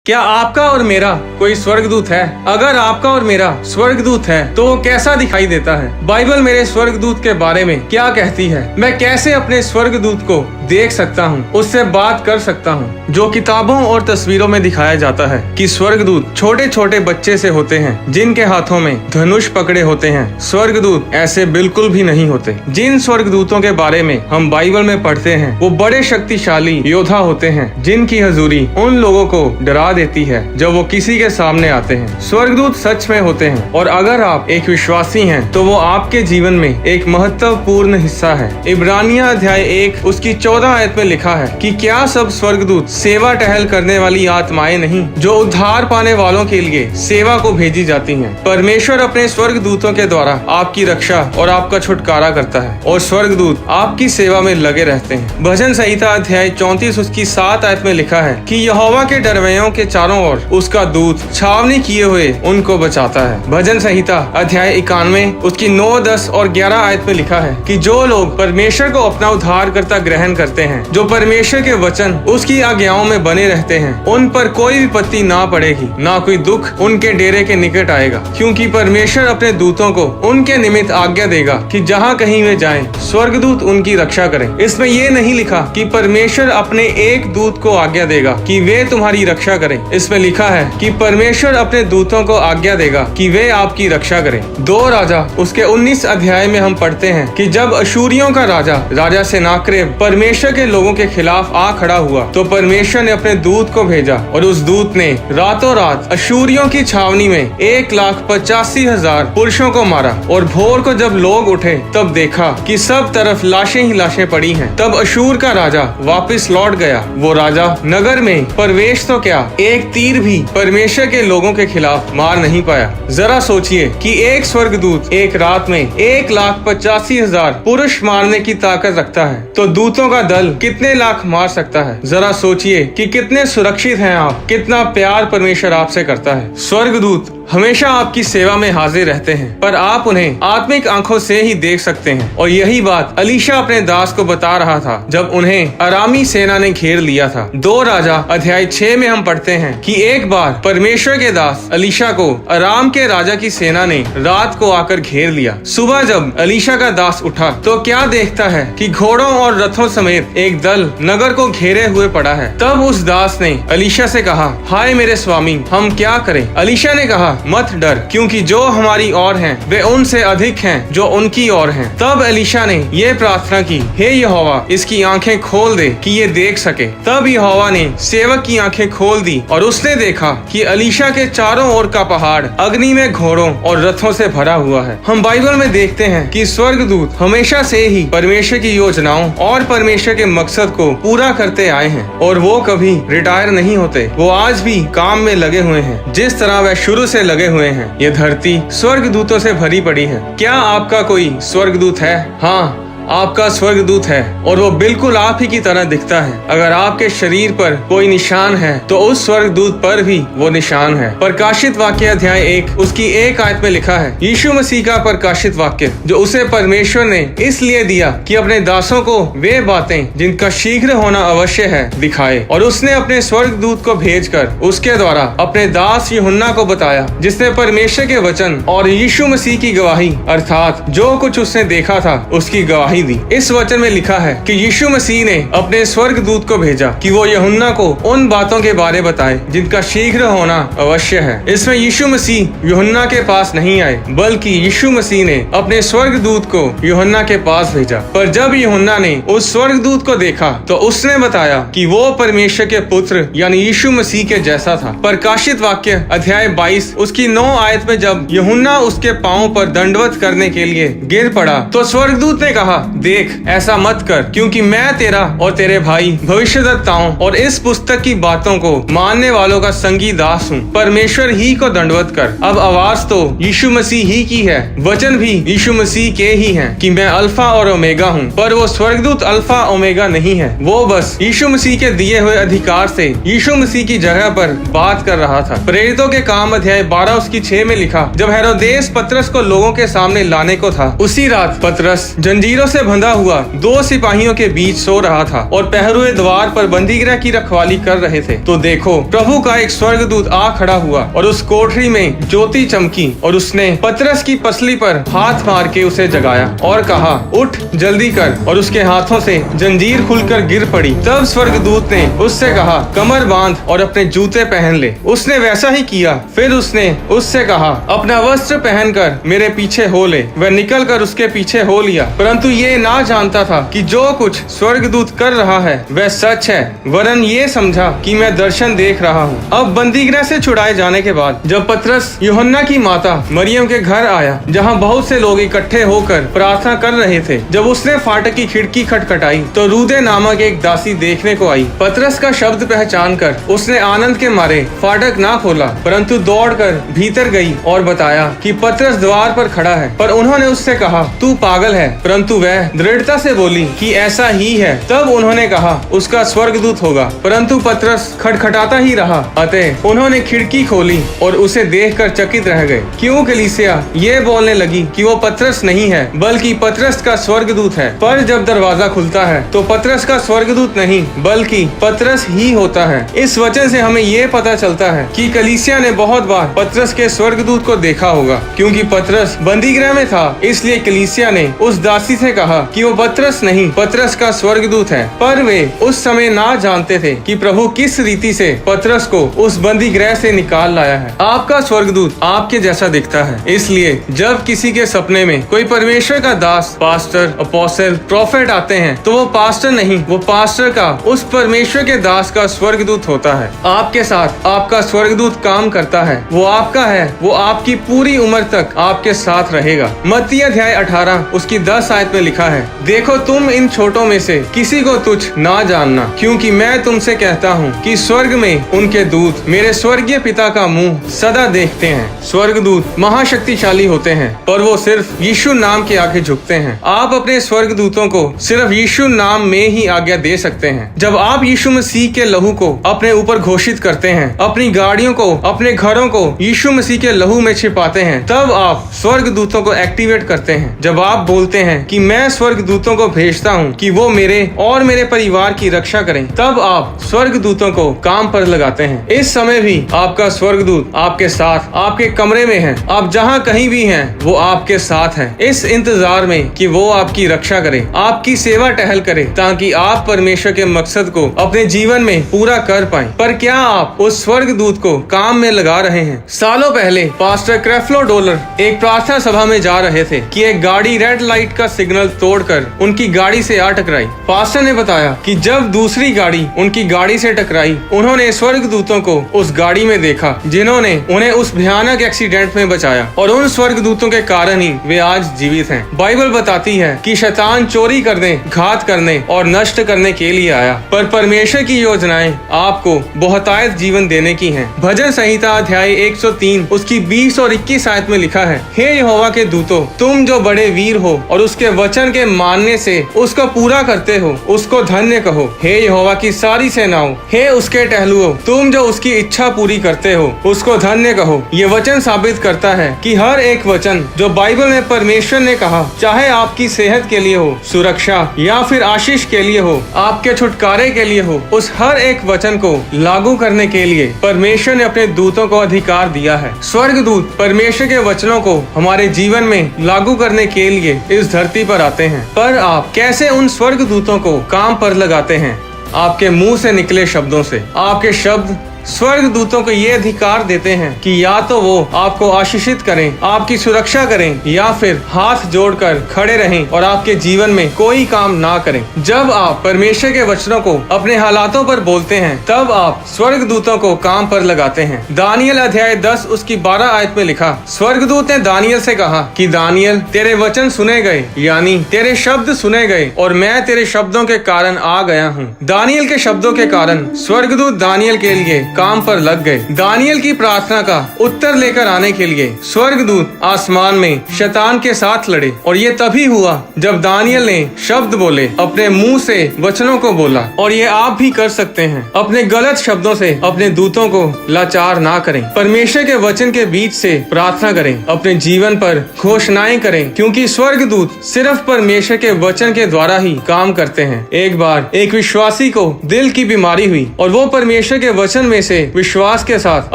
क्या आपका और मेरा कोई स्वर्गदूत है? अगर आपका और मेरा स्वर्गदूत है तो वो कैसा दिखाई देता है? बाइबल मेरे स्वर्गदूत के बारे में क्या कहती है? मैं कैसे अपने स्वर्गदूत को देख सकता हूँ, उससे बात कर सकता हूँ? जो किताबों और तस्वीरों में दिखाया जाता है कि स्वर्गदूत छोटे छोटे बच्चे से होते हैं जिनके हाथों में धनुष पकड़े होते हैं। स्वर्गदूत ऐसे बिल्कुल भी नहीं होते। जिन स्वर्गदूतों के बारे में हम बाइबल में पढ़ते हैं वो बड़े शक्तिशाली योद्धा होते हैं जिनकी हजूरी उन लोगों को डरा देती है जब वो किसी के सामने आते हैं। स्वर्गदूत सच में होते हैं और अगर आप एक विश्वासी हैं तो वो आपके जीवन में एक महत्वपूर्ण हिस्सा है। इब्रानिया अध्याय 1 उसकी 14 आयत में लिखा है कि क्या सब स्वर्गदूत सेवा टहल करने वाली आत्माएं नहीं जो उद्धार पाने वालों के लिए सेवा को भेजी जाती हैं। परमेश्वर अपने स्वर्गदूतों के द्वारा आपकी रक्षा और आपका छुटकारा करता है और स्वर्गदूत आपकी सेवा में लगे रहते हैं। भजन संहिता अध्याय 34 उसकी 7 आयत में लिखा है कि यहोवा के डरवैयों के चारों ओर उसका दूत छावनी किए हुए उनको बचाता है। भजन संहिता अध्याय 91 उसकी 9, 10 और 11 आयत में लिखा है कि जो लोग परमेश्वर को अपना उद्धारकर्ता ग्रहण करते हैं, जो परमेश्वर के वचन उसकी आज्ञाओं में बने रहते हैं, उन पर कोई विपत्ति ना पड़ेगी, ना कोई दुख उनके डेरे के निकट आएगा, क्योंकि परमेश्वर अपने दूतों को उनके निमित्त आज्ञा देगा कि जहाँ कहीं वे जाएं, स्वर्गदूत उनकी रक्षा करें। इसमें ये नहीं लिखा कि परमेश्वर अपने एक दूत को आज्ञा देगा कि वे तुम्हारी रक्षा करें। इसमें लिखा है कि परमेश्वर अपने दूतों को आज्ञा देगा कि वे आपकी रक्षा करें। 2 राजा उसके 19 अध्याय में हम पढ़ते हैं कि जब अशूरियों का राजा सेनाक्रेब परमेश्वर के लोगों के खिलाफ आ खड़ा हुआ तो परमेश्वर ने अपने दूत को भेजा और उस दूत ने रातों रात अशूरियों की छावनी में 1,85,000 पुरुषों को मारा। और भोर को जब लोग उठे तब देखा कि सब तरफ लाशें ही लाशें पड़ी हैं। तब अशूर का राजा वापस लौट गया। वो राजा नगर में प्रवेश तो क्या, एक तीर भी परमेश्वर के लोगों के खिलाफ मार नहीं पाया। जरा सोचिए कि एक स्वर्गदूत एक रात में 1,85,000 पुरुष मारने की ताकत रखता है तो दूतों का दल कितने लाख मार सकता है। जरा सोचिए कि कितने सुरक्षित हैं आप, कितना प्यार परमेश्वर आपसे करता है। स्वर्गदूत हमेशा आपकी सेवा में हाजिर रहते हैं पर आप उन्हें आत्मिक आंखों से ही देख सकते हैं। और यही बात अलीशा अपने दास को बता रहा था जब उन्हें अरामी सेना ने घेर लिया था। 2 राजा अध्याय 6 में हम पढ़ते हैं कि एक बार परमेश्वर के दास अलीशा को अराम के राजा की सेना ने रात को आकर घेर लिया। सुबह जब अलीशा का दास उठा तो क्या देखता है कि घोड़ों और रथों समेत एक दल नगर को घेरे हुए पड़ा है। तब उस दास ने अलीशा से कहा, हाय मेरे स्वामी, हम क्या करें? अलीशा ने कहा, मत डर, क्योंकि जो हमारी ओर हैं वे उनसे अधिक हैं जो उनकी ओर हैं। तब एलीशा ने ये प्रार्थना की, हे यहोवा, इसकी आंखें खोल दे कि ये देख सके। तब यहोवा ने सेवक की आंखें खोल दी और उसने देखा कि एलीशा के चारों ओर का पहाड़ अग्नि में घोड़ों और रथों से भरा हुआ है। हम बाइबल में देखते हैं कि स्वर्गदूत हमेशा से ही परमेश्वर की योजनाओं और परमेश्वर के मकसद को पूरा करते आए हैं और वो कभी रिटायर नहीं होते। वो आज भी काम में लगे हुए हैं जिस तरह वह शुरू से लगे हुए हैं। ये धरती स्वर्गदूतों से भरी पड़ी है। क्या आपका कोई स्वर्गदूत है? हाँ, आपका स्वर्गदूत है और वो बिल्कुल आप ही की तरह दिखता है। अगर आपके शरीर पर कोई निशान है तो उस स्वर्गदूत पर भी वो निशान है। प्रकाशित वाक्य अध्याय 1 उसकी 1 आयत में लिखा है, यीशु मसीह का प्रकाशित वाक्य जो उसे परमेश्वर ने इसलिए दिया कि अपने दासों को वे बातें जिनका शीघ्र होना अवश्य है दिखाए। और उसने अपने स्वर्गदूत को भेजकर उसके द्वारा अपने दास यूहन्ना को बताया जिसने परमेश्वर के वचन और यीशु मसीह की गवाही अर्थात जो कुछ उसने देखा था उसकी गवाही दी। इस वचन में लिखा है कि यीशु मसीह ने अपने स्वर्गदूत को भेजा कि वो यूहन्ना को उन बातों के बारे बताए जिनका शीघ्र होना अवश्य है। इसमें यीशु मसीह यूहन्ना के पास नहीं आए बल्कि यीशु मसीह ने अपने स्वर्गदूत को यूहन्ना के पास भेजा। पर जब यूहन्ना ने उस स्वर्गदूत को देखा तो उसने बताया कि वो परमेश्वर के पुत्र यानी यीशु मसीह के जैसा था। प्रकाशित वाक्य अध्याय 22 उसकी 9 आयत में जब यूहन्ना उसके पांव पर दंडवत करने के लिए गिर पड़ा तो स्वर्गदूत ने कहा, देख, ऐसा मत कर, क्योंकि मैं तेरा और तेरे भाई भविष्यद्वक्ताओं और इस पुस्तक की बातों को मानने वालों का संगी दास हूँ। परमेश्वर ही को दंडवत कर। अब आवाज तो यीशु मसीह ही की है, वचन भी यीशु मसीह के ही हैं कि मैं अल्फा और ओमेगा हूँ। पर वो स्वर्गदूत अल्फा ओमेगा नहीं है, वो बस यीशु मसीह के दिए हुए अधिकार से यीशु मसीह की जगह पर बात कर रहा था। प्रेरितों के काम अध्याय 12 उसकी 6 में लिखा, जब हेरोदेस पतरस को लोगों के सामने लाने को था, उसी रात पतरस जंजीरों से बंधा हुआ 2 सिपाहियों के बीच सो रहा था और पहरुए द्वार पर बंदीगृह की रखवाली कर रहे थे। तो देखो, प्रभु का एक स्वर्गदूत आ खड़ा हुआ और उस कोठरी में ज्योति चमकी और उसने पतरस की पसली पर हाथ मार के उसे जगाया और कहा, उठ जल्दी कर। और उसके हाथों से जंजीर खुलकर गिर पड़ी। तब स्वर्गदूत ने उससे कहा, कमर बांध और अपने जूते पहन ले। उसने वैसा ही किया। फिर उसने उससे कहा, अपना वस्त्र पहनकर मेरे पीछे हो ले। वह निकल कर उसके पीछे हो लिया, परंतु ये ना जानता था कि जो कुछ स्वर्गदूत कर रहा है वह सच है, वरन ये समझा कि मैं दर्शन देख रहा हूँ। अब बंदीगृह से छुड़ाए जाने के बाद जब पतरस यूहन्ना की माता मरियम के घर आया, जहाँ बहुत से लोग इकट्ठे होकर प्रार्थना कर रहे थे, जब उसने फाटक की खिड़की खटखटाई तो रूदे नामक एक दासी देखने को आई। पतरस का शब्द पहचान कर उसने आनंद के मारे फाटक ना खोला, परंतु दौड़कर भीतर गई और बताया कि पतरस द्वार पर खड़ा है। पर उन्होंने उससे कहा, तू पागल है, परंतु वह दृढ़ता से बोली कि ऐसा ही है। तब उन्होंने कहा, उसका स्वर्गदूत होगा। परंतु पतरस खटखटाता ही रहा। अतः उन्होंने खिड़की खोली और उसे देखकर चकित रह गए। क्यों कलीसिया ये बोलने लगी कि वो पतरस नहीं है, बल्कि पतरस का स्वर्गदूत है। पर जब दरवाजा खुलता है तो पतरस का स्वर्गदूत नहीं बल्कि पतरस ही होता है। इस वचन से हमें ये पता चलता है कि कलीसिया ने बहुत बार पतरस के स्वर्गदूत को देखा होगा। क्योंकि पतरस बंदीगृह में था, इसलिए कलीसिया ने उस दासी से कहा कि वो पतरस नहीं, पतरस का स्वर्गदूत है। पर वे उस समय ना जानते थे कि प्रभु किस रीति से पतरस को उस बंदीगृह से निकाल लाया है। आपका स्वर्गदूत आपके जैसा दिखता है, इसलिए जब किसी के सपने में कोई परमेश्वर का दास, पास्टर, अपोस्टल, प्रोफेट आते हैं तो वो पास्टर नहीं, वो पास्टर का, उस परमेश्वर के दास का स्वर्गदूत होता है। आपके साथ आपका स्वर्गदूत काम करता है, वो आपका है, वो आपकी पूरी उम्र तक आपके साथ रहेगा। मत्ती अध्याय 18 उसकी 10 आयत में लिखा है, देखो तुम इन छोटों में से किसी को तुच्छ ना जानना, क्योंकि मैं तुमसे कहता हूँ कि स्वर्ग में उनके दूत मेरे स्वर्गीय पिता का मुंह सदा देखते हैं। स्वर्गदूत महाशक्तिशाली होते हैं, पर वो सिर्फ यीशु नाम के आगे झुकते हैं। आप अपने स्वर्गदूतों को सिर्फ यीशु नाम में ही आज्ञा दे सकते हैं। जब आप यीशु मसीह के लहू को अपने ऊपर घोषित करते हैं, अपनी गाड़ियों को, अपने घरों को यीशु मसीह के लहू में छिपाते हैं, तब आप स्वर्गदूतों को एक्टिवेट करते हैं। जब आप बोलते हैं कि मैं स्वर्गदूतों को भेजता हूँ कि वो मेरे और मेरे परिवार की रक्षा करें, तब आप स्वर्गदूतों को काम पर लगाते हैं। इस समय भी आपका स्वर्गदूत आपके साथ, आपके कमरे में है। आप जहाँ कहीं भी हैं, वो आपके साथ है, इस इंतजार में कि वो आपकी रक्षा करे, आपकी सेवा टहल करे, ताकि आप परमेश्वर के मकसद को अपने जीवन में पूरा कर पाएं। पर क्या आप उस स्वर्गदूत को काम में लगा रहे हैं? सालों पहले पास्टर क्रेफ्लो डोलर एक प्रार्थना सभा में जा रहे थे कि एक गाड़ी रेड लाइट का सिग्नल तोड़कर उनकी गाड़ी से आ टकराई। पास्टर ने बताया कि जब दूसरी गाड़ी उनकी गाड़ी से टकराई, उन्होंने स्वर्गदूतों को उस गाड़ी में देखा, जिन्होंने उन्हें उस भयानक एक्सीडेंट में बचाया, और उन स्वर्गदूतों के कारण ही वे आज जीवित हैं। बाइबल बताती है कि शैतान चोरी करने, घात करने और नष्ट करने के लिए आया, पर परमेश्वर की योजनाएं आपको बहुतायत जीवन देने की हैं। भजन संहिता अध्याय 103 उसकी 20 और 21 आयत में लिखा है, हे यहोवा के दूतों, तुम जो बड़े वीर हो और उसके वचन के मानने से उसको पूरा करते हो, उसको धन्य कहो। हे यहोवा की सारी सेनाओं, हे उसके टहलुओ, तुम जो उसकी इच्छा पूरी करते हो, उसको धन्य कहो। ये वचन साबित करता है कि हर एक वचन जो बाइबल में परमेश्वर ने कहा, चाहे आपकी सेहत के लिए हो, सुरक्षा या फिर आशीष के लिए हो, आपके छुटकारे के लिए हो, उस हर एक वचन को लागू करने के लिए परमेश्वर ने अपने दूतों को अधिकार दिया है। स्वर्गदूत परमेश्वर के वचनों को हमारे जीवन में लागू करने के लिए इस धरती पर आते हैं। पर आप कैसे उन स्वर्गदूतों को काम पर लगाते हैं? आपके मुंह से निकले शब्दों से। आपके शब्द स्वर्गदूतों को ये अधिकार देते हैं कि या तो वो आपको आशीषित करें, आपकी सुरक्षा करें, या फिर हाथ जोड़कर खड़े रहें और आपके जीवन में कोई काम ना करें। जब आप परमेश्वर के वचनों को अपने हालातों पर बोलते हैं, तब आप स्वर्गदूतों को काम पर लगाते हैं। दानियल अध्याय 10 उसकी 12 आयत में लिखा, स्वर्गदूत ने दानियल से कहा कि दानियल, तेरे वचन सुने गए, यानी तेरे शब्द सुने गए, और मैं तेरे शब्दों के कारण आ गया हूँ। दानियल के शब्दों के कारण स्वर्गदूत दानियल के लिए काम पर लग गए। दानियल की प्रार्थना का उत्तर लेकर आने के लिए स्वर्गदूत आसमान में शैतान के साथ लड़े और ये तभी हुआ जब दानियल ने शब्द बोले, अपने मुंह से वचनों को बोला। और ये आप भी कर सकते हैं। अपने गलत शब्दों से अपने दूतों को लाचार ना करें। परमेश्वर के वचन के बीच से प्रार्थना करें, अपने जीवन पर घोषणाएं करें, क्योंकि स्वर्गदूत सिर्फ परमेश्वर के वचन के द्वारा ही काम करते हैं। एक बार एक विश्वासी को दिल की बीमारी हुई और वो परमेश्वर के वचन में से विश्वास के साथ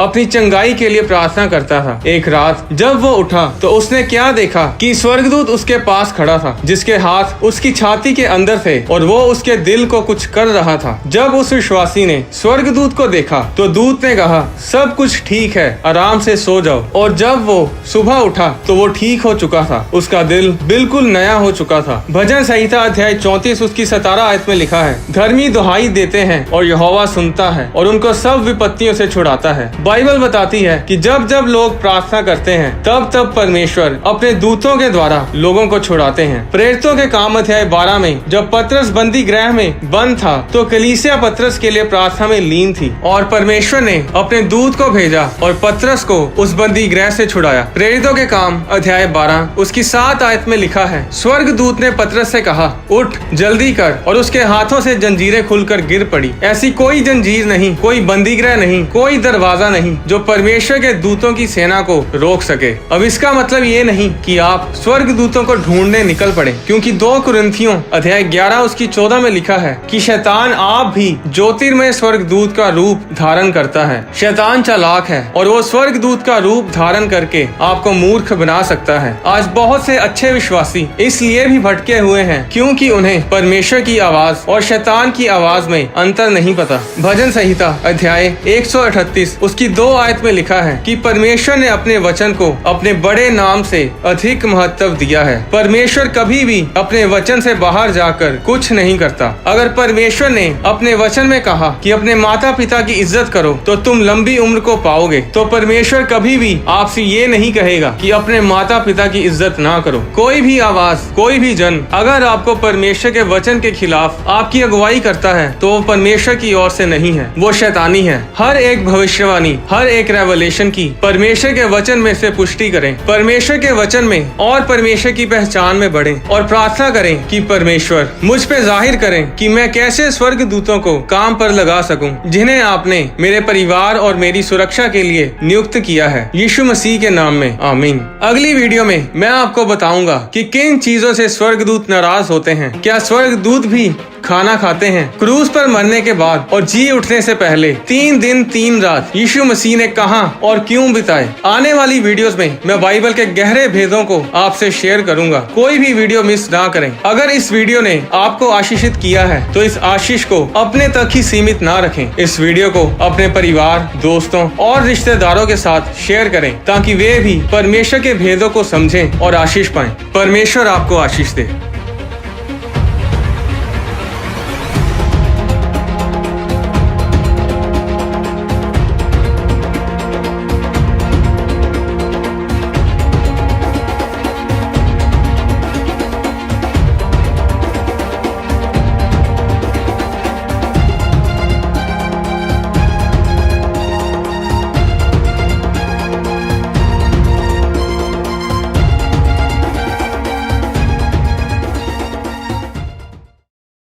अपनी चंगाई के लिए प्रार्थना करता था। एक रात जब वो उठा तो उसने क्या देखा कि स्वर्गदूत उसके पास खड़ा था, जिसके हाथ उसकी छाती के अंदर थे और वो उसके दिल को कुछ कर रहा था। जब उस विश्वासी ने स्वर्गदूत को देखा तो दूत ने कहा, सब कुछ ठीक है, आराम से सो जाओ। और जब वो सुबह उठा तो वो ठीक हो चुका था, उसका दिल बिल्कुल नया हो चुका था। भजन संहिता अध्याय 34 उसकी 17 आयत में लिखा है, धर्मी दुहाई देते हैं और यहोवा सुनता है और उनको सब विपत्तियों से छुड़ाता है। बाइबल बताती है कि जब जब लोग प्रार्थना करते हैं तब तब परमेश्वर अपने दूतों के द्वारा लोगों को छुड़ाते हैं। प्रेरितों के काम अध्याय 12 में जब पतरस बंदी गृह में बंद था तो कलीसिया पतरस के लिए प्रार्थना में लीन थी और परमेश्वर ने अपने दूत को भेजा और पतरस को उस बंदी गृह से छुड़ाया। प्रेरितों के काम अध्याय 12 उसकी 7 आयत में लिखा है, स्वर्ग दूत ने पतरस से कहा, उठ जल्दी कर, और उसके हाथों से जंजीरें खुलकर गिर पड़ी। ऐसी कोई जंजीर नहीं, कोई बंदीगृह नहीं, कोई दरवाजा नहीं जो परमेश्वर के दूतों की सेना को रोक सके। अब इसका मतलब ये नहीं कि आप स्वर्ग दूतों को ढूंढने निकल पड़े, क्योंकि 2 कुरिन्थियों अध्याय 11 उसकी 14 में लिखा है कि शैतान आप भी ज्योतिर्मय स्वर्ग दूत का रूप धारण करता है। शैतान चालाक है और वो स्वर्ग दूत का रूप धारण करके आपको मूर्ख बना सकता है। आज बहुत से अच्छे विश्वासी इसलिए भी भटके हुए हैं क्योंकि उन्हें परमेश्वर की आवाज और शैतान की आवाज में अंतर नहीं पता। भजन संहिता अध्याय 138 उसकी 2 आयत में लिखा है कि परमेश्वर ने अपने वचन को अपने बड़े नाम से अधिक महत्व दिया है। परमेश्वर कभी भी अपने वचन से बाहर जाकर कुछ नहीं करता। अगर परमेश्वर ने अपने वचन में कहा कि अपने माता पिता की इज्जत करो तो तुम लंबी उम्र को पाओगे, तो परमेश्वर कभी भी आपसे ये नहीं कहेगा कि अपने माता पिता की इज्जत ना करो। कोई भी आवाज, कोई भी जन अगर आपको परमेश्वर के वचन के खिलाफ आपकी अगुवाई करता है तो वो परमेश्वर की ओर से नहीं है, वो शैतानी है। हर एक भविष्यवाणी, हर एक रेवलेशन की परमेश्वर के वचन में से पुष्टि करें, परमेश्वर के वचन में और परमेश्वर की पहचान में बढ़ें और प्रार्थना करें कि परमेश्वर मुझ पे जाहिर करें कि मैं कैसे स्वर्ग दूतों को काम पर लगा सकूं, जिन्हें आपने मेरे परिवार और मेरी सुरक्षा के लिए नियुक्त किया है। यीशु मसीह के नाम में आमीन। अगली वीडियो में मैं आपको बताऊंगा कि किन चीजों से स्वर्गदूत नाराज होते हैं। क्या स्वर्गदूत भी खाना खाते हैं? क्रूस पर मरने के बाद और जी उठने से पहले 3 दिन 3 रात यीशु मसीह ने कहां और क्यों बिताए? आने वाली वीडियोस में मैं बाइबल के गहरे भेदों को आपसे शेयर करूंगा। कोई भी वीडियो मिस ना करें। अगर इस वीडियो ने आपको आशीषित किया है तो इस आशीष को अपने तक ही सीमित ना रखें। इस वीडियो को अपने परिवार, दोस्तों और रिश्तेदारों के साथ शेयर करें ताकि वे भी परमेश्वर के भेदों को समझें और आशीष पाएं। परमेश्वर आपको आशीष दे।